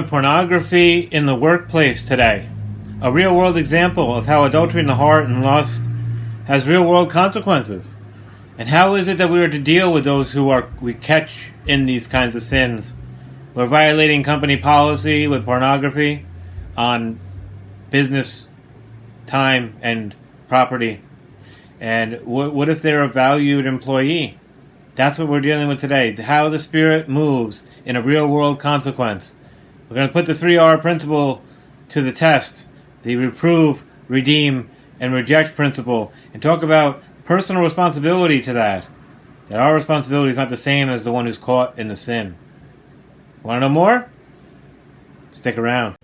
Pornography in the workplace today. A real world example of how adultery in the heart and lust has real world consequences. And how is it that we are to deal with those we catch in these kinds of sins? We're violating company policy with pornography on business time and property. And what if they're a valued employee? That's what we're dealing with today. How the Spirit moves in a real world consequence. We're going to put the 3R principle to the test, the reprove, redeem, and reject principle, and talk about personal responsibility to that our responsibility is not the same as the one who's caught in the sin. Want to know more? Stick around.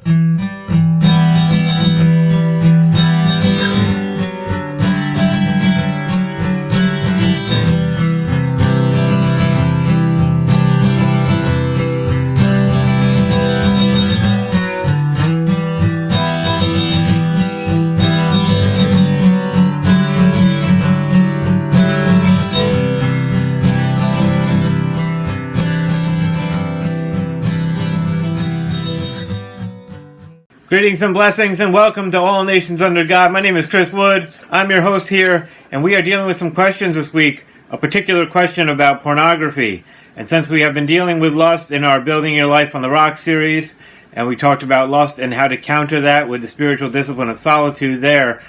Greetings and blessings and welcome to All Nations Under God. My name is Chris Wood. I'm your host here, and we are dealing with some questions this week, a particular question about pornography. And since we have been dealing with lust in our Building Your Life on the Rock series, and we talked about lust and how to counter that with the spiritual discipline of solitude there,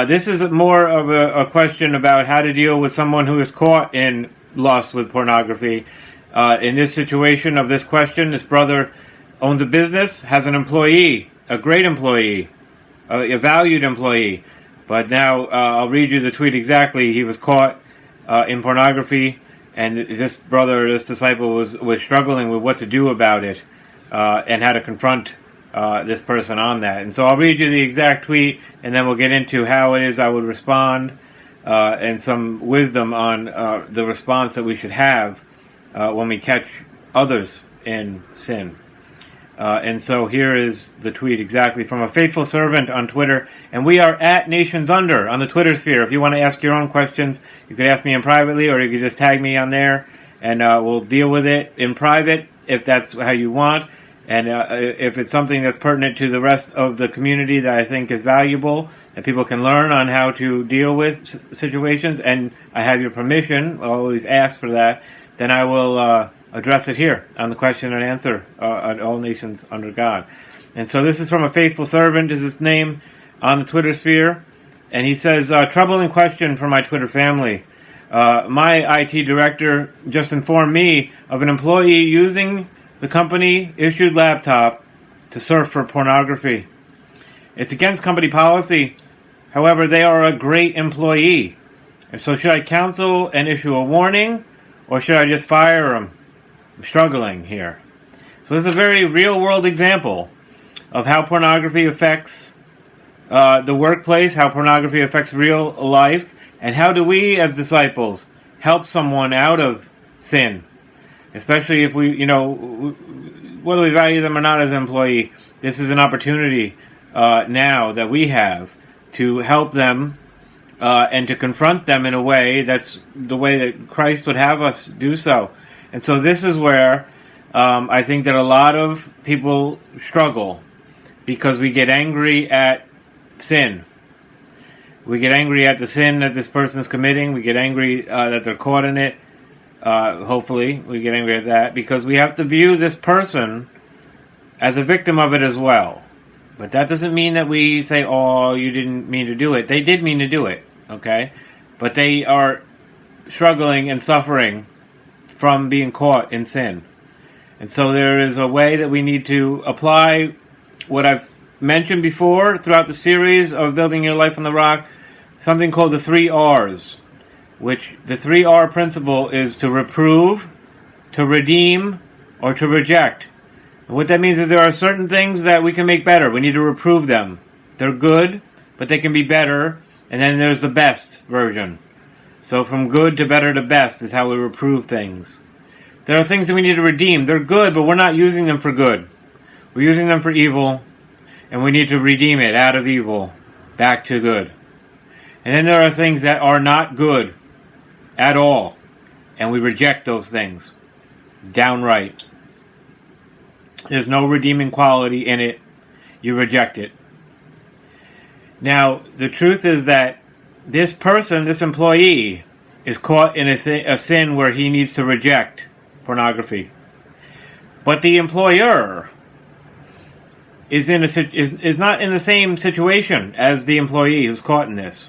this is more of a question about how to deal with someone who is caught in lust with pornography. In this situation of this question, this brother owns a business, has an employee, a great employee, a valued employee. But now I'll read you the tweet exactly. He was caught in pornography, and this brother, this disciple, was struggling with what to do about it and how to confront this person on that. And so I'll read you the exact tweet, and then we'll get into how it is I would respond and some wisdom on the response that we should have when we catch others in sin. And so here is the tweet exactly from a faithful servant on Twitter. And we are at Nations Under on the Twitter sphere. If you want to ask your own questions, you could ask me in privately, or you could just tag me on there, and we'll deal with it in private if that's how you want. And if it's something that's pertinent to the rest of the community that I think is valuable, that people can learn on how to deal with situations, and I have your permission, I'll always ask for that, then I will address it here on the question and answer on All Nations Under God. And so this is from a faithful servant, is his name, on the Twitter sphere. And he says, troubling question for my Twitter family. My IT director just informed me of an employee using the company-issued laptop to surf for pornography. It's against company policy. However, they are a great employee. And so should I counsel and issue a warning, or should I just fire him? I'm struggling here. So this is a very real-world example of how pornography affects the workplace, how pornography affects real life, and how do we as disciples help someone out of sin, especially if we, whether we value them or not as an employee. This is an opportunity now that we have to help them and to confront them in a way that's the way that Christ would have us do so. And so this is where I think that a lot of people struggle, because we get angry at sin. We get angry at the sin that this person is committing. We get angry that they're caught in it. Hopefully, we get angry at that, because we have to view this person as a victim of it as well. But that doesn't mean that we say, oh, you didn't mean to do it. They did mean to do it, okay? But they are struggling and suffering from being caught in sin. And so there is a way that we need to apply what I've mentioned before throughout the series of Building Your Life on the Rock, something called the 3Rs, which the 3R principle is to reprove, to redeem, or to reject. And what that means is there are certain things that we can make better. We need to reprove them. They're good, but they can be better. And then there's the best version. So from good to better to best is how we reprove things. There are things that we need to redeem. They're good, but we're not using them for good. We're using them for evil, and we need to redeem it out of evil back to good. And then there are things that are not good at all, and we reject those things downright. There's no redeeming quality in it. You reject it. Now, the truth is that this person, this employee, is caught in a sin where he needs to reject pornography. But the employer is not in the same situation as the employee who's caught in this.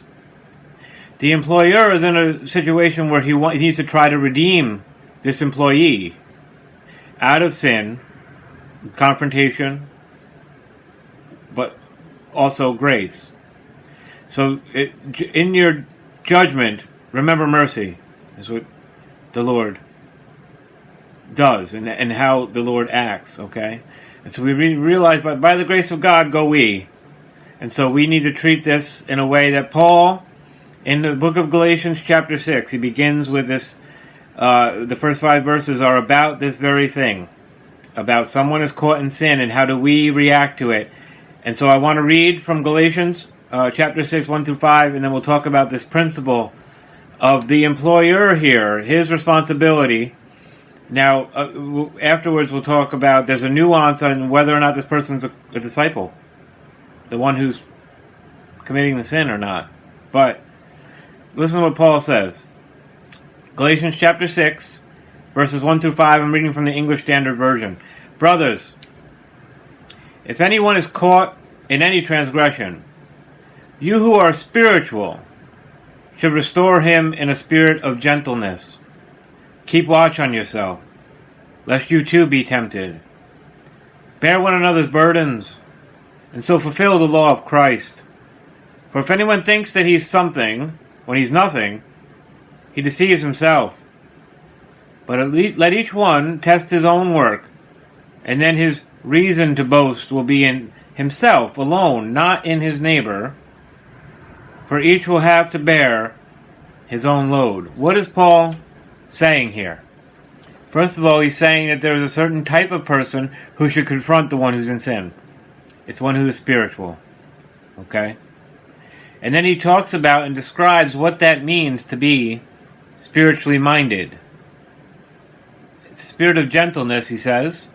The employer is in a situation where he needs to try to redeem this employee out of sin, confrontation, but also grace. So, in your judgment, remember mercy is what the Lord does and how the Lord acts, okay? And so we realize by the grace of God go we. And so we need to treat this in a way that Paul, in the book of Galatians chapter 6, he begins with this, the first 5 verses are about this very thing, about someone is caught in sin and how do we react to it. And so I want to read from Galatians chapter 6, 1 through 5, and then we'll talk about this principle of the employer here, his responsibility. Now, afterwards we'll talk about, there's a nuance on whether or not this person's a disciple, the one who's committing the sin or not. But listen to what Paul says. Galatians chapter 6, verses 1 through 5, I'm reading from the English Standard Version. Brothers, if anyone is caught in any transgression, you who are spiritual should restore him in a spirit of gentleness. Keep watch on yourself, lest you too be tempted. Bear one another's burdens, and so fulfill the law of Christ. For if anyone thinks that he's something when he's nothing, he deceives himself. But let each one test his own work, and then his reason to boast will be in himself alone, not in his neighbor. For each will have to bear his own load. What is Paul saying here? First of all, he's saying that there's a certain type of person who should confront the one who's in sin. It's one who is spiritual. Okay? And then he talks about and describes what that means to be spiritually minded. It's a spirit of gentleness, he says.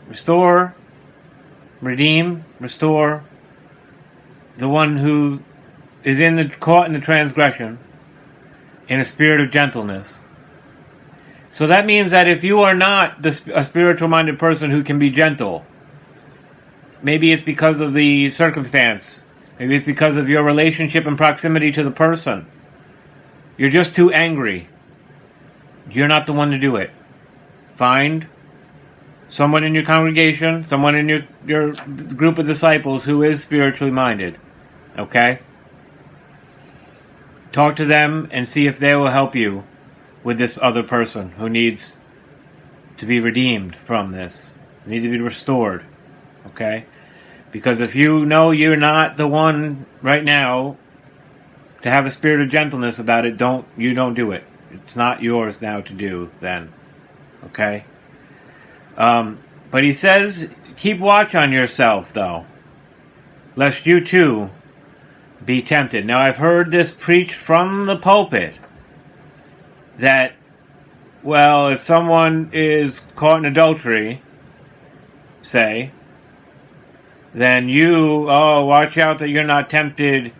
Restore, redeem, restore the one who is caught in the transgression in a spirit of gentleness. So that means that if you are not a spiritual-minded person who can be gentle, maybe it's because of the circumstance, maybe it's because of your relationship and proximity to the person, you're just too angry, you're not the one to do it. Find someone in your congregation, someone in your group of disciples who is spiritually minded. Okay? Talk to them and see if they will help you with this other person who needs to be redeemed from this. They need to be restored. Okay? Because if you know you're not the one right now to have a spirit of gentleness about it, you don't do it. It's not yours now to do then. Okay? But he says, keep watch on yourself, though, lest you too be tempted. Now, I've heard this preached from the pulpit that, well, if someone is caught in adultery, say, then watch out that you're not tempted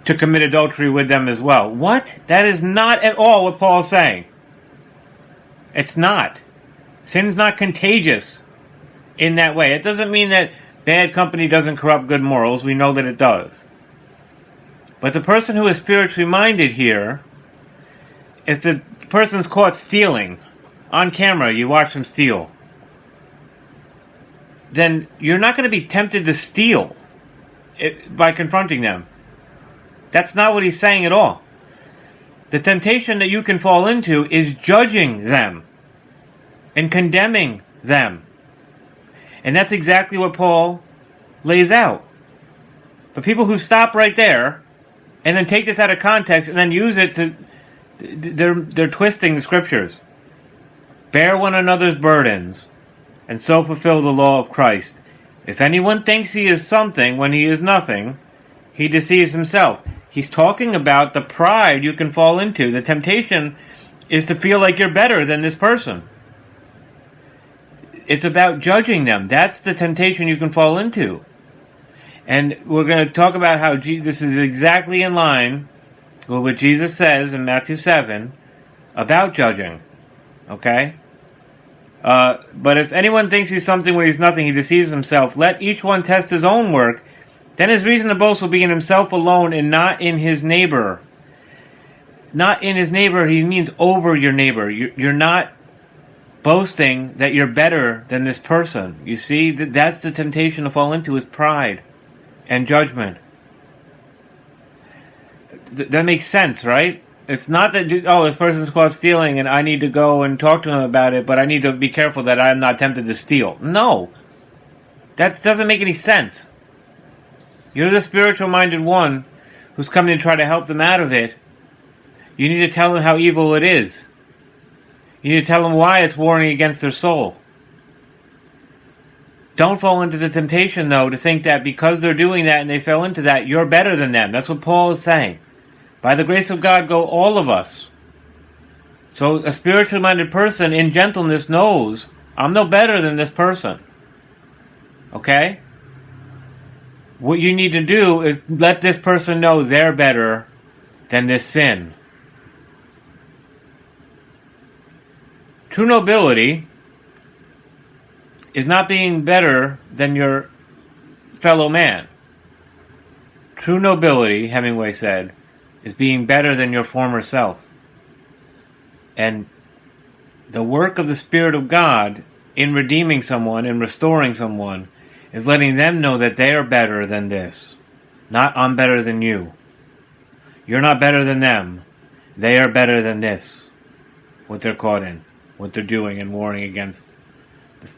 to commit adultery with them as well. What? That is not at all what Paul's saying. It's not. Sin's not contagious in that way. It doesn't mean that bad company doesn't corrupt good morals. We know that it does. But the person who is spiritually minded here, if the person's caught stealing, on camera you watch them steal, then you're not going to be tempted to steal by confronting them. That's not what he's saying at all. The temptation that you can fall into is judging them and condemning them. And that's exactly what Paul lays out. But people who stop right there and then take this out of context and then use it to, they're twisting the scriptures. Bear one another's burdens and so fulfill the law of Christ. If anyone thinks he is something when he is nothing, he deceives himself. He's talking about the pride you can fall into. The temptation is to feel like you're better than this person. It's about judging them. That's the temptation you can fall into. And we're going to talk about how this is exactly in line with what Jesus says in Matthew 7 about judging. Okay? But if anyone thinks he's something where he's nothing, he deceives himself. Let each one test his own work. Then his reason to boast will be in himself alone and not in his neighbor. Not in his neighbor, he means over your neighbor. You're not boasting that you're better than this person. You see, that's the temptation to fall into, is pride and judgment. That makes sense, right? It's not that, this person's caught stealing and I need to go and talk to him about it, but I need to be careful that I'm not tempted to steal. No. That doesn't make any sense. You're the spiritual-minded one who's coming to try to help them out of it. You need to tell them how evil it is. You need to tell them why it's warring against their soul. Don't fall into the temptation, though, to think that because they're doing that and they fell into that, you're better than them. That's what Paul is saying. By the grace of God go all of us. So a spiritually minded person in gentleness knows, I'm no better than this person. Okay? What you need to do is let this person know they're better than this sin. True nobility is not being better than your fellow man. True nobility, Hemingway said, is being better than your former self. And the work of the Spirit of God in redeeming someone and restoring someone is letting them know that they are better than this. Not I'm better than you. You're not better than them. They are better than this. What they're caught in. What they're doing and warring against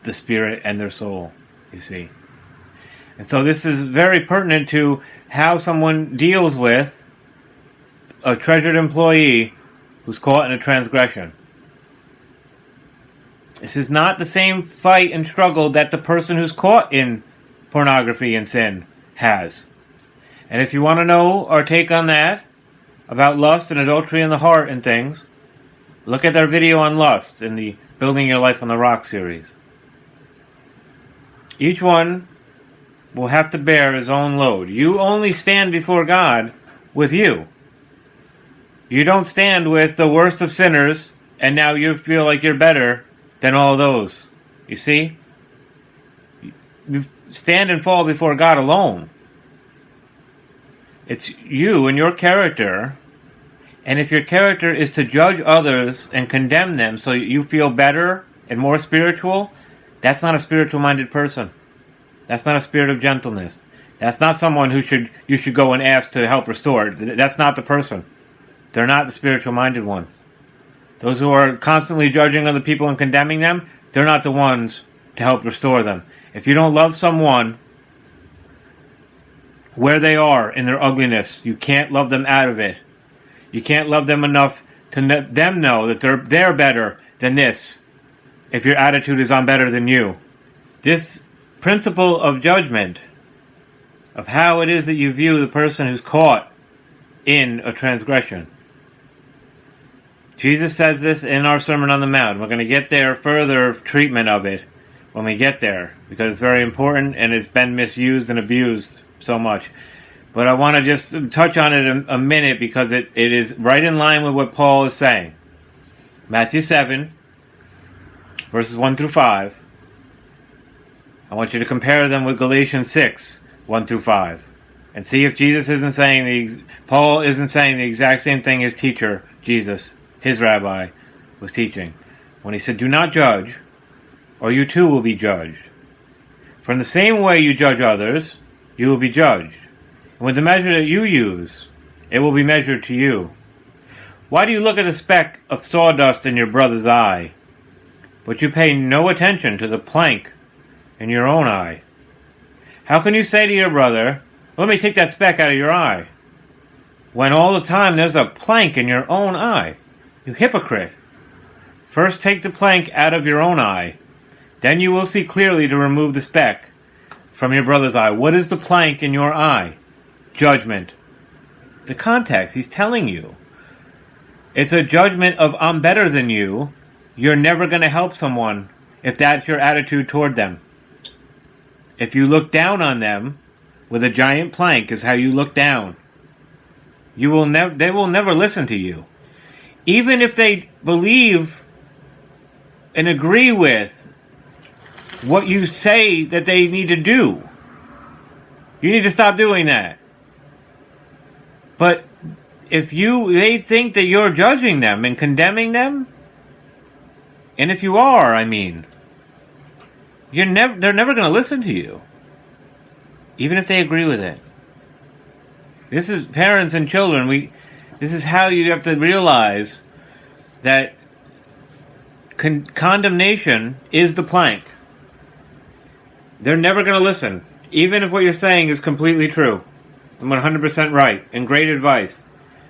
the spirit and their soul, you see. And so this is very pertinent to how someone deals with a treasured employee who's caught in a transgression. This is not the same fight and struggle that the person who's caught in pornography and sin has. And if you want to know our take on that, about lust and adultery in the heart and things, look at our video on lust in the Building Your Life on the Rock series. Each one will have to bear his own load. You only stand before God with you. You don't stand with the worst of sinners, and now you feel like you're better than all those. You see? You stand and fall before God alone. It's you and your character. And if your character is to judge others and condemn them so you feel better and more spiritual, that's not a spiritual-minded person. That's not a spirit of gentleness. That's not someone you should go and ask to help restore. That's not the person. They're not the spiritual-minded one. Those who are constantly judging other people and condemning them, they're not the ones to help restore them. If you don't love someone where they are in their ugliness, you can't love them out of it. You can't love them enough to let them know that they're better than this. If your attitude is I'm better than you. This principle of judgment, of how it is that you view the person who's caught in a transgression. Jesus says this in our Sermon on the Mount. We're going to get there, further treatment of it when we get there, because it's very important and it's been misused and abused so much. But I want to just touch on it a minute because it is right in line with what Paul is saying. Matthew 7, verses 1 through 5. I want you to compare them with Galatians 6, 1 through 5. And see if Paul isn't saying the exact same thing his teacher, Jesus, his rabbi, was teaching. When he said, do not judge, or you too will be judged. For in the same way you judge others, you will be judged. And with the measure that you use, it will be measured to you. Why do you look at the speck of sawdust in your brother's eye, but you pay no attention to the plank in your own eye? How can you say to your brother, let me take that speck out of your eye, when all the time there's a plank in your own eye? You hypocrite! First take the plank out of your own eye, then you will see clearly to remove the speck from your brother's eye. What is the plank in your eye? Judgment. The context, he's telling you. It's a judgment of I'm better than you. You're never going to help someone if that's your attitude toward them. If you look down on them with a giant plank is how you look down, they will never listen to you. Even if they believe and agree with what you say that they need to do. You need to stop doing that. But if they think that you're judging them and condemning them, and if you are, they're never going to listen to you, even if they agree with it. This is parents and children. This is how you have to realize that condemnation is the plank. They're never going to listen, even if what you're saying is completely true. I'm 100% right and great advice.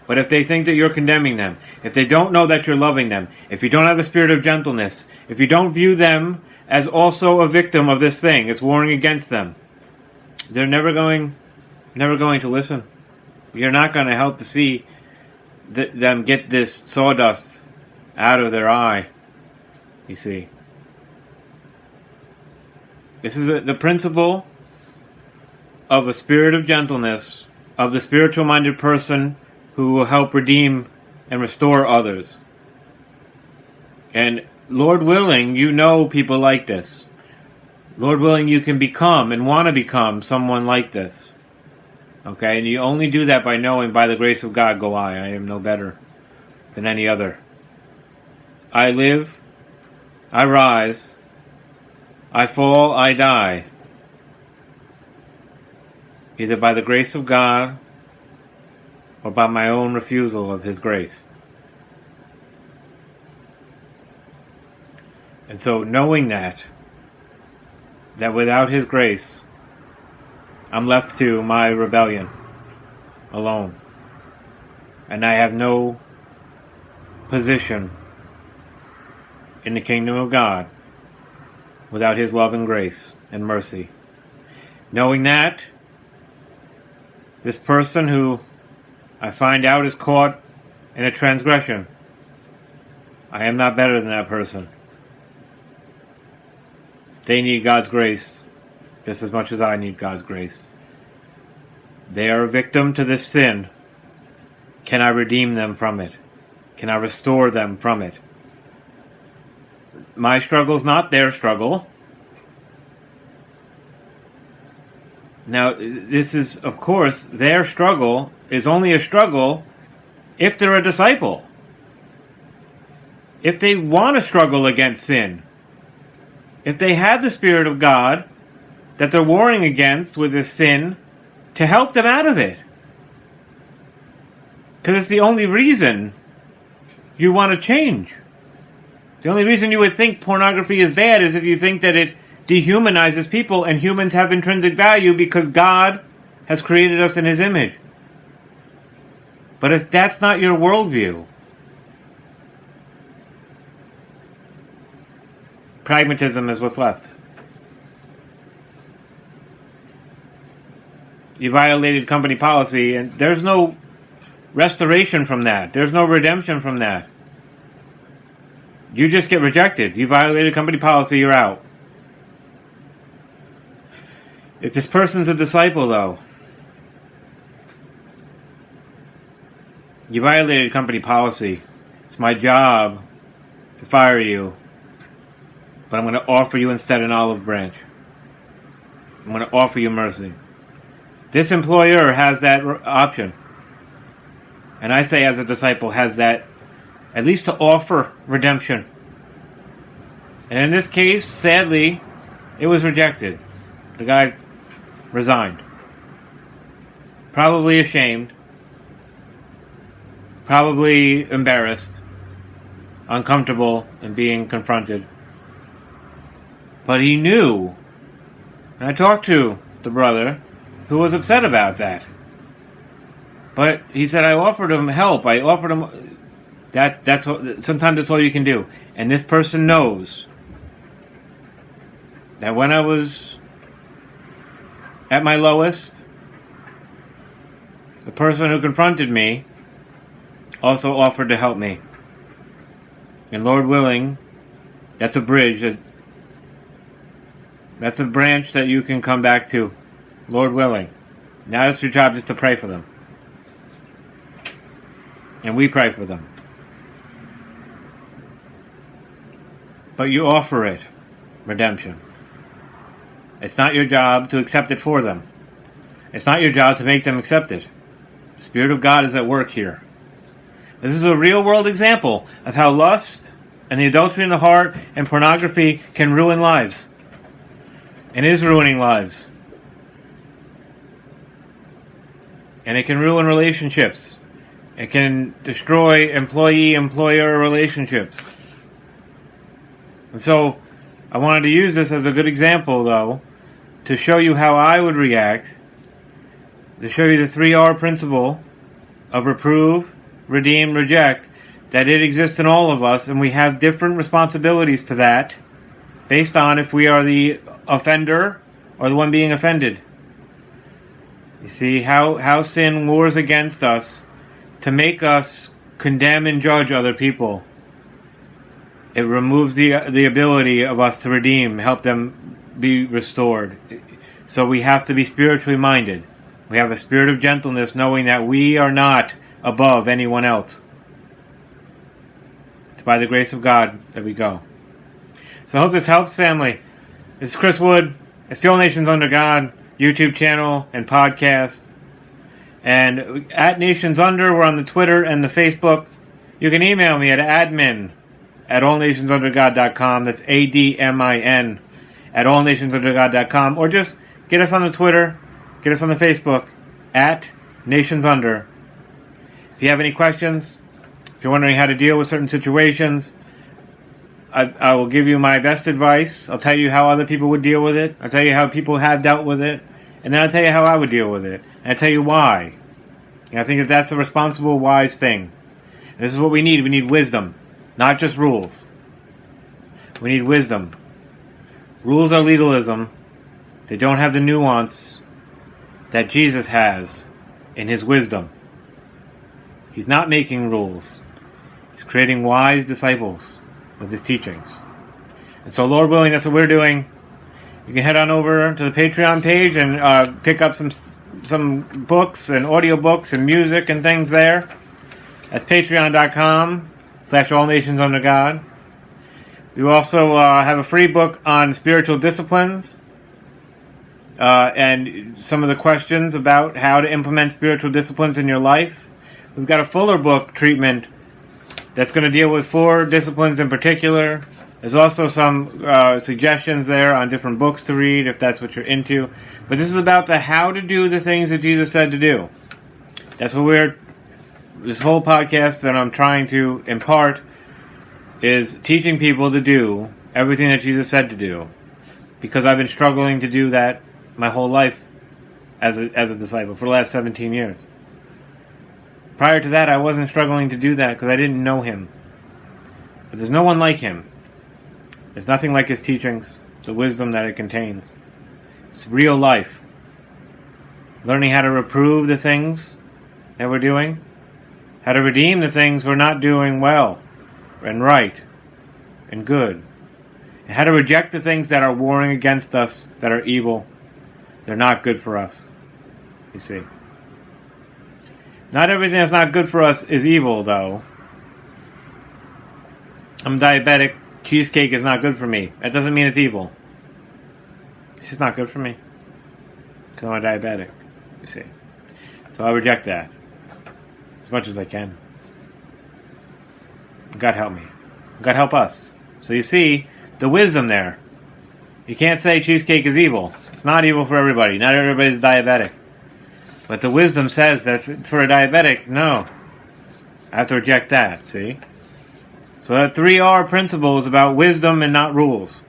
But if they think that you're condemning them, if they don't know that you're loving them, if you don't have a spirit of gentleness, if you don't view them as also a victim of this thing, it's warring against them, they're never going to listen. You're not going to help to see them get this sawdust out of their eye, you see. This is the principle of a spirit of gentleness, of the spiritual-minded person who will help redeem and restore others. And Lord willing, you know people like this. Lord willing, you can become and want to become someone like this. Okay? And you only do that by knowing, by the grace of God, go I am no better than any other. I live, I rise, I fall, I die. Either by the grace of God or by my own refusal of His grace. And so knowing that without His grace, I'm left to my rebellion alone. And I have no position in the kingdom of God without His love and grace and mercy. Knowing that, this person who I find out is caught in a transgression, I am not better than that person. They need God's grace just as much as I need God's grace. They are a victim to this sin. Can I redeem them from it? Can I restore them from it? My struggle is not their struggle. Now, this is, of course, their struggle is only a struggle if they're a disciple. If they want to struggle against sin. If they have the Spirit of God that they're warring against with this sin to help them out of it. Because it's the only reason you want to change. The only reason you would think pornography is bad is if you think that it dehumanizes people, and humans have intrinsic value because God has created us in His image. But if that's not your worldview, pragmatism is what's left. You violated company policy, and there's no restoration from that. There's no redemption from that. You just get rejected. You violated company policy, you're out. If this person's a disciple, though, you violated company policy. It's my job to fire you, but I'm going to offer you instead an olive branch. I'm going to offer you mercy. This employer has that option. And I say as a disciple has that at least to offer redemption. And in this case, sadly, it was rejected. The guy resigned. Probably ashamed. Probably embarrassed. Uncomfortable in being confronted. But he knew. And I talked to the brother who was upset about that. But he said, I offered him help. I offered him... That's what, sometimes that's all you can do. And this person knows that when I was at my lowest, the person who confronted me also offered to help me. And Lord willing, that's a bridge that That's a branch that you can come back to, Lord willing. Now it's your job just to pray for them. And we pray for them. But you offer it, redemption. It's not your job to accept it for them. It's not your job to make them accept it. The Spirit of God is at work here. This is a real-world example of how lust and the adultery in the heart and pornography can ruin lives. And is ruining lives. And it can ruin relationships. It can destroy employee-employer relationships. And so, I wanted to use this as a good example, though, to show you how I would react, to show you the 3R principle of reprove, redeem, reject, that it exists in all of us, and we have different responsibilities to that, based on if we are the offender or the one being offended. You see how sin wars against us to make us condemn and judge other people. It removes the ability of us to redeem, help them be restored. So we have to be spiritually minded. We have a spirit of gentleness, knowing that we are not above anyone else. It's by the grace of God that we go. So I hope this helps, family. This is Chris Wood. It's the All Nations Under God YouTube channel and podcast. And at Nations Under, we're on the Twitter and the Facebook. You can email me at admin@allnationsundergod.com. That's ADMIN at allnationsundergod.com. Or just get us on the Twitter, get us on the Facebook at Nations Under. If you have any questions, if you're wondering how to deal with certain situations, I will give you my best advice. I'll tell you how other people would deal with it. I'll tell you how people have dealt with it. And then I'll tell you how I would deal with it. And I'll tell you why. And I think that that's a responsible, wise thing. And this is what we need. We need wisdom, not just rules. We need wisdom. Rules are legalism. They don't have the nuance that Jesus has in his wisdom. He's not making rules. He's creating wise disciples with his teachings. And so, Lord willing, that's what we're doing. You can head on over to the Patreon page and pick up some books and audiobooks and music and things there. That's patreon.com/allnationsundergod. We also have a free book on spiritual disciplines and some of the questions about how to implement spiritual disciplines in your life. We've got a fuller book treatment that's going to deal with 4 disciplines in particular. There's also some suggestions there on different books to read if that's what you're into. But this is about the how to do the things that Jesus said to do. That's what this whole podcast that I'm trying to impart is teaching people to do everything that Jesus said to do. Because I've been struggling to do that my whole life as a disciple for the last 17 years. Prior to that, I wasn't struggling to do that because I didn't know him. But there's no one like him. There's nothing like his teachings, the wisdom that it contains. It's real life. Learning how to reprove the things that we're doing, how to redeem the things we're not doing well and right and good, and how to reject the things that are warring against us, that are evil. They're not good for us, you see. Not everything that's not good for us is evil, though. I'm diabetic. Cheesecake is not good for me. That doesn't mean it's evil. It's just not good for me. Because I'm a diabetic, you see. So I reject that as much as I can. God help me. God help us. So you see the wisdom there. You can't say cheesecake is evil. It's not evil for everybody. Not everybody's diabetic. But the wisdom says that for a diabetic, no. I have to reject that, see? So that 3R principle is about wisdom and not rules.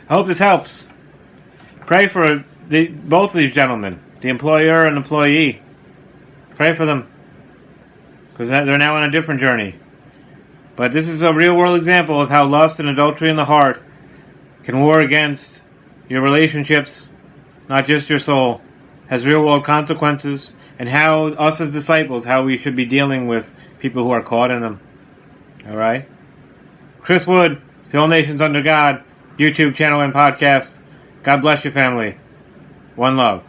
I hope this helps. Pray for both of these gentlemen, the employer and employee. Pray for them. Because they're now on a different journey. But this is a real-world example of how lust and adultery in the heart can war against your relationships, not just your soul. Has real-world consequences, and how us as disciples, how we should be dealing with people who are caught in them. Alright? Chris Wood, the All Nations Under God. YouTube channel and podcast. God bless your family. One love.